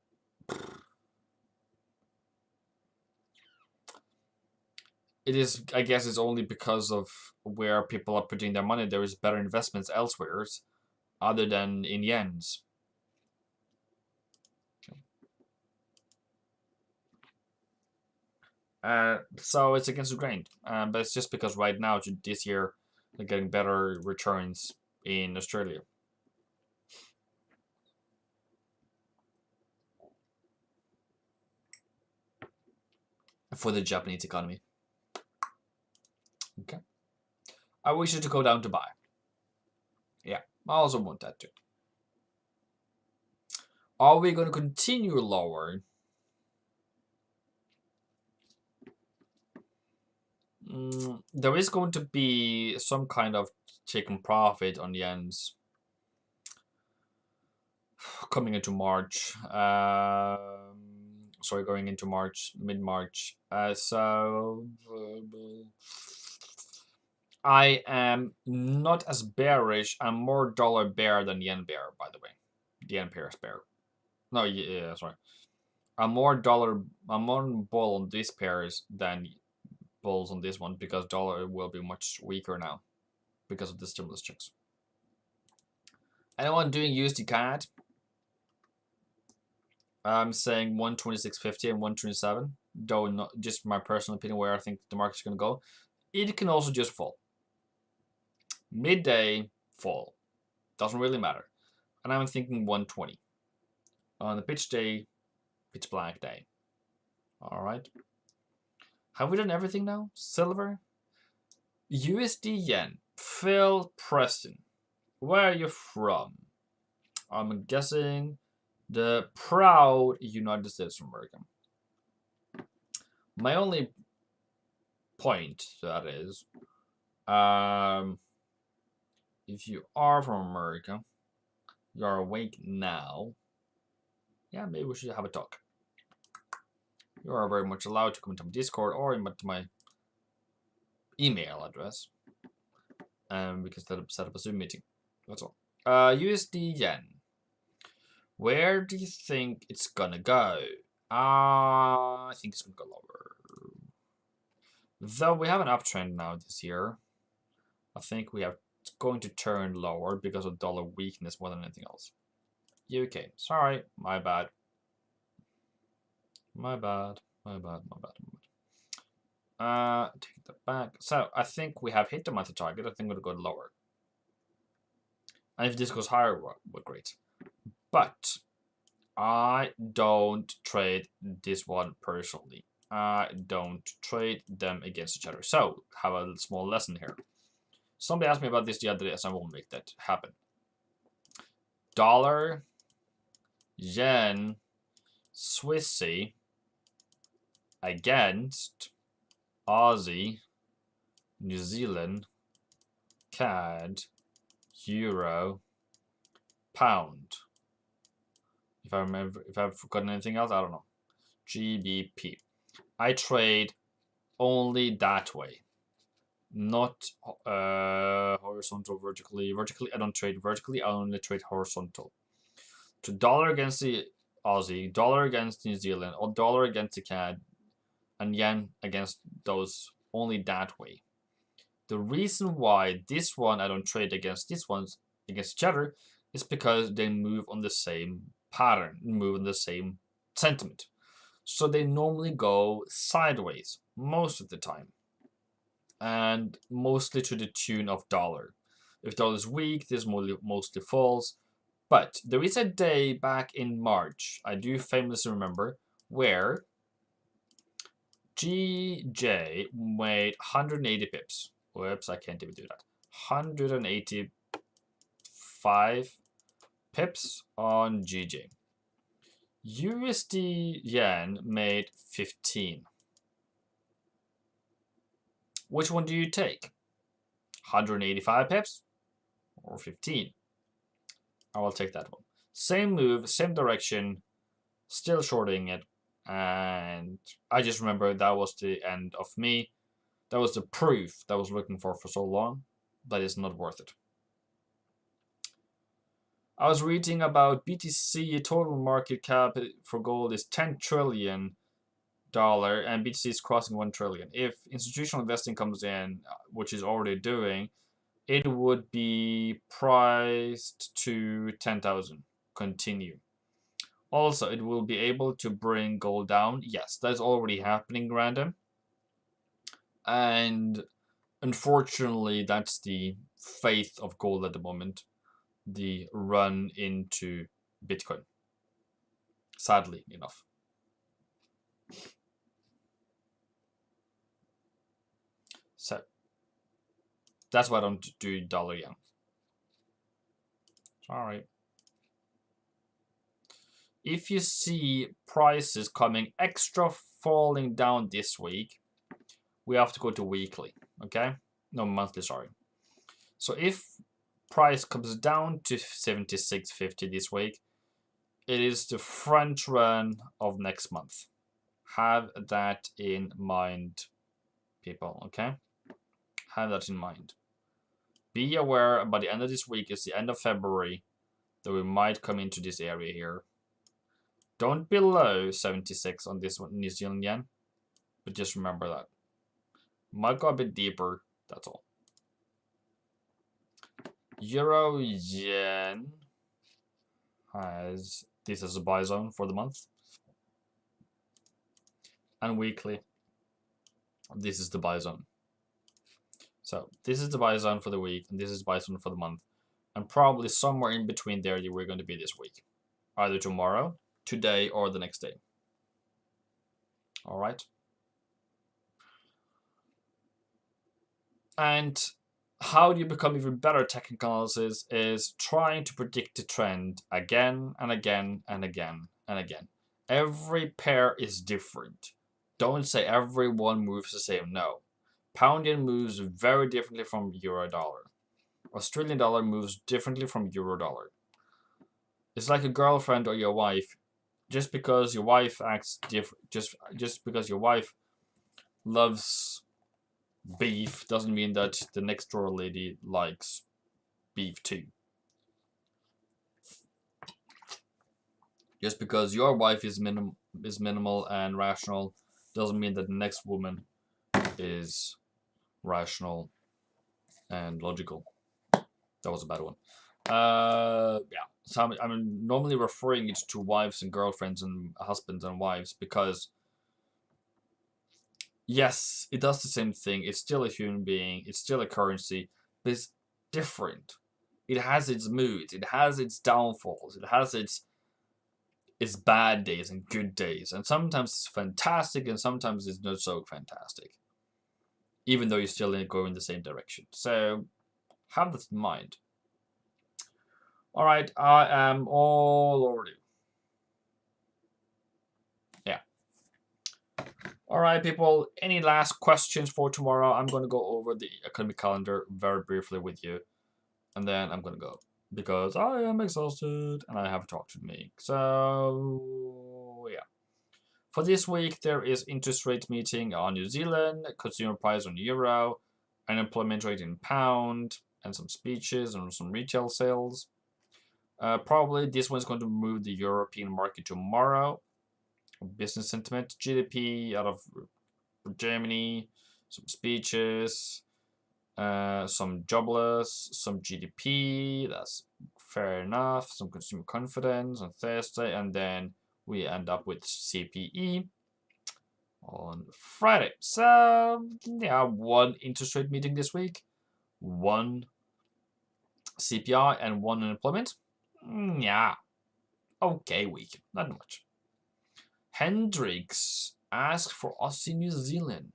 is, I guess it's only because of where people are putting their money. There is better investments elsewhere other than in yens. So it's against the grain. But it's just because right now, this year, they're getting better returns in Australia. For the Japanese economy. Okay. I wish it to go down to buy. Yeah, I also want that too. Are we going to continue lower? There is going to be some kind of taking profit on the yens coming into March. Sorry, going into March, mid-March. So I am not as bearish. I'm more dollar bear than yen bear, by the way. The yen pair is bear. No, yeah, sorry. I'm more bull on these pairs than bulls on this one, because dollar will be much weaker now because of the stimulus checks. Anyone doing USD CAD? I'm saying 126.50 and 127, though not just my personal opinion where I think the market's going to go. It can also just fall. Midday, fall. Doesn't really matter. And I'm thinking 120. On the pitch day, pitch black day. All right. Have we done everything now? Silver? USD yen. Phil Preston. Where are you from? I'm guessing the proud United States of America. My only point to that is, if you are from America, you are awake now, yeah, maybe we should have a talk. You are very much allowed to come into my Discord or into my email address, and we can set up a Zoom meeting. That's all. USD yen. Where do you think it's gonna go? I think it's gonna go lower. Though we have an uptrend now this year, I think we are going to turn lower because of dollar weakness more than anything else. UK, sorry, my bad. My bad. Take that back. So I think we have hit the monthly target. I think we're going to go lower. And if this goes higher, well, great. But I don't trade this one personally. I don't trade them against each other. So have a small lesson here. Somebody asked me about this the other day, so I won't make that happen. Dollar, yen, Swissy against Aussie, New Zealand, CAD, Euro, Pound. If I remember, if I've forgotten anything else, I don't know. GBP. I trade only that way, not horizontal, vertically. Vertically, I don't trade vertically. I only trade horizontal. To dollar against the Aussie, dollar against New Zealand, or dollar against the CAD, and yen against those, only that way. The reason why this one I don't trade against this ones against each other is because they move on the same pattern, move on the same sentiment. So they normally go sideways most of the time, and mostly to the tune of dollar. If dollar is weak, this mostly falls. But there is a day back in March, I do famously remember, where GJ made 180 pips. Whoops, I can't even do that. 185 pips on GJ. USD yen made 15. Which one do you take? 185 pips or 15? I will take that one. Same move, same direction, still shorting it. And I just remember that was the end of me. That was the proof that I was looking for so long, but it's not worth it. I was reading about BTC total market cap for gold is $10 trillion, and BTC is crossing 1 trillion. If institutional investing comes in, which is already doing, it would be priced to 10,000. Continue. Also, it will be able to bring gold down. Yes, that's already happening, random. And unfortunately, that's the faith of gold at the moment. The run into Bitcoin. Sadly enough. So, that's why I don't do dollar yen. Sorry. If you see prices coming extra falling down this week, we have to go to weekly, okay? No, monthly, sorry. So if price comes down to 76.50 this week, it is the front run of next month. Have that in mind, people, okay? Have that in mind. Be aware by the end of this week is the end of February that we might come into this area here. Don't below 76 on this one, New Zealand yen, but just remember that. Might go a bit deeper, that's all. Euro yen has this as a buy zone for the month. And weekly, this is the buy zone. So this is the buy zone for the week, and this is the buy zone for the month. And probably somewhere in between there we're going to be this week. Either tomorrow, today, or the next day. All right. And how do you become even better technical analysis is trying to predict the trend again and again and again and again. Every pair is different. Don't say everyone moves the same. No. Pound yen moves very differently from euro dollar. Australian dollar moves differently from euro dollar. It's like a girlfriend or your wife. Just because your wife acts different, just because your wife loves beef doesn't mean that the next door lady likes beef too. Just because your wife is minimal and rational doesn't mean that the next woman is rational and logical. That was a bad one. Yeah. So I'm normally referring it to wives and girlfriends and husbands and wives because yes, it does the same thing. It's still a human being. It's still a currency, but it's different. It has its moods. It has its downfalls. It has its bad days and good days. And sometimes it's fantastic and sometimes it's not so fantastic. Even though you still go in the same direction. So have that in mind. All right, I am all over you. Yeah. All right, people. Any last questions for tomorrow? I'm going to go over the economic calendar very briefly with you. And then I'm going to go. because I am exhausted and I have a talk to make. So yeah. For this week, there is interest rate meeting on New Zealand, consumer price on euro, unemployment rate in pound, and some speeches and some retail sales. Probably this one's going to move the European market tomorrow. Business sentiment, GDP out of Germany, some speeches, some jobless, some GDP. That's fair enough. Some consumer confidence on Thursday, and then we end up with CPE on Friday. So yeah, one interest rate meeting this week, one CPI, and one unemployment. Yeah, okay week, not much. Hendrix asked for Aussie New Zealand.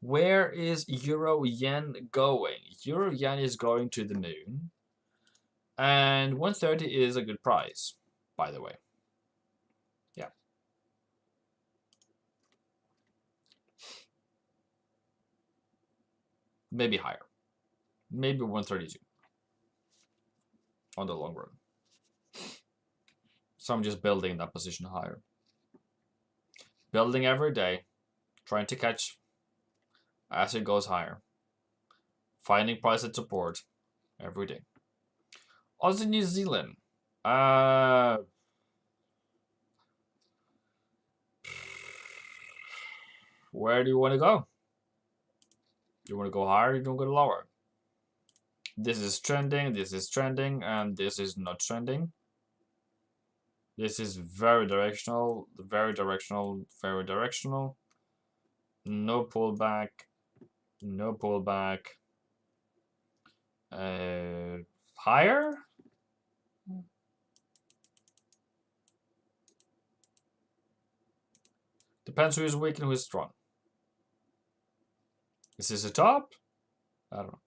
Where is Euro Yen going? Euro Yen is going to the moon. And 130 is a good price, by the way. Yeah. Maybe higher. Maybe 132 on the long run. So I'm just building that position higher. Building every day, trying to catch as it goes higher. Finding price at support every day. Aussie New Zealand. Where do you want to go? You want to go higher, you don't go lower. This is trending, and this is not trending. This is very directional, very directional, very directional. No pullback, no pullback. Higher? Depends who is weak and who is strong. Is this a top? I don't know.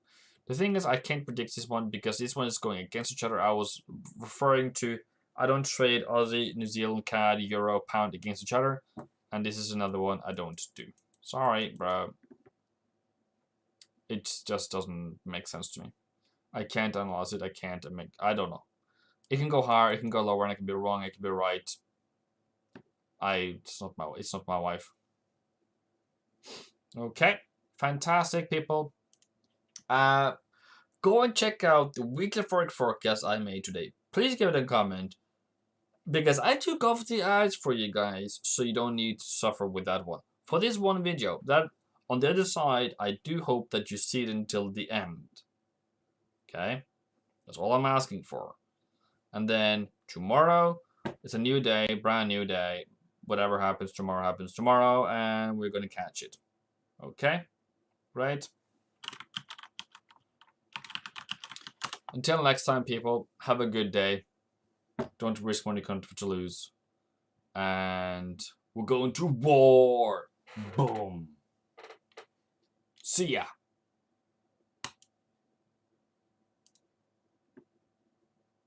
The thing is, I can't predict this one because this one is going against each other. I was referring to, I don't trade Aussie, New Zealand, CAD, Euro, Pound against each other. And this is another one I don't do. Sorry, bro. It just doesn't make sense to me. I can't analyze it. I don't know. It can go higher, it can go lower, and I can be wrong, I can be right. It's not my wife. Okay. Fantastic, people. Go and check out the weekly forex forecast I made today. Please give it a comment, because I took off the ads for you guys, so you don't need to suffer with that one. For this one video, that on the other side, I do hope that you see it until the end. Okay? That's all I'm asking for. And then tomorrow, it's a new day, brand new day. Whatever happens tomorrow, and we're going to catch it. Okay? Right? Until next time, people, have a good day. Don't risk money to lose. And we're going to war. Boom. See ya.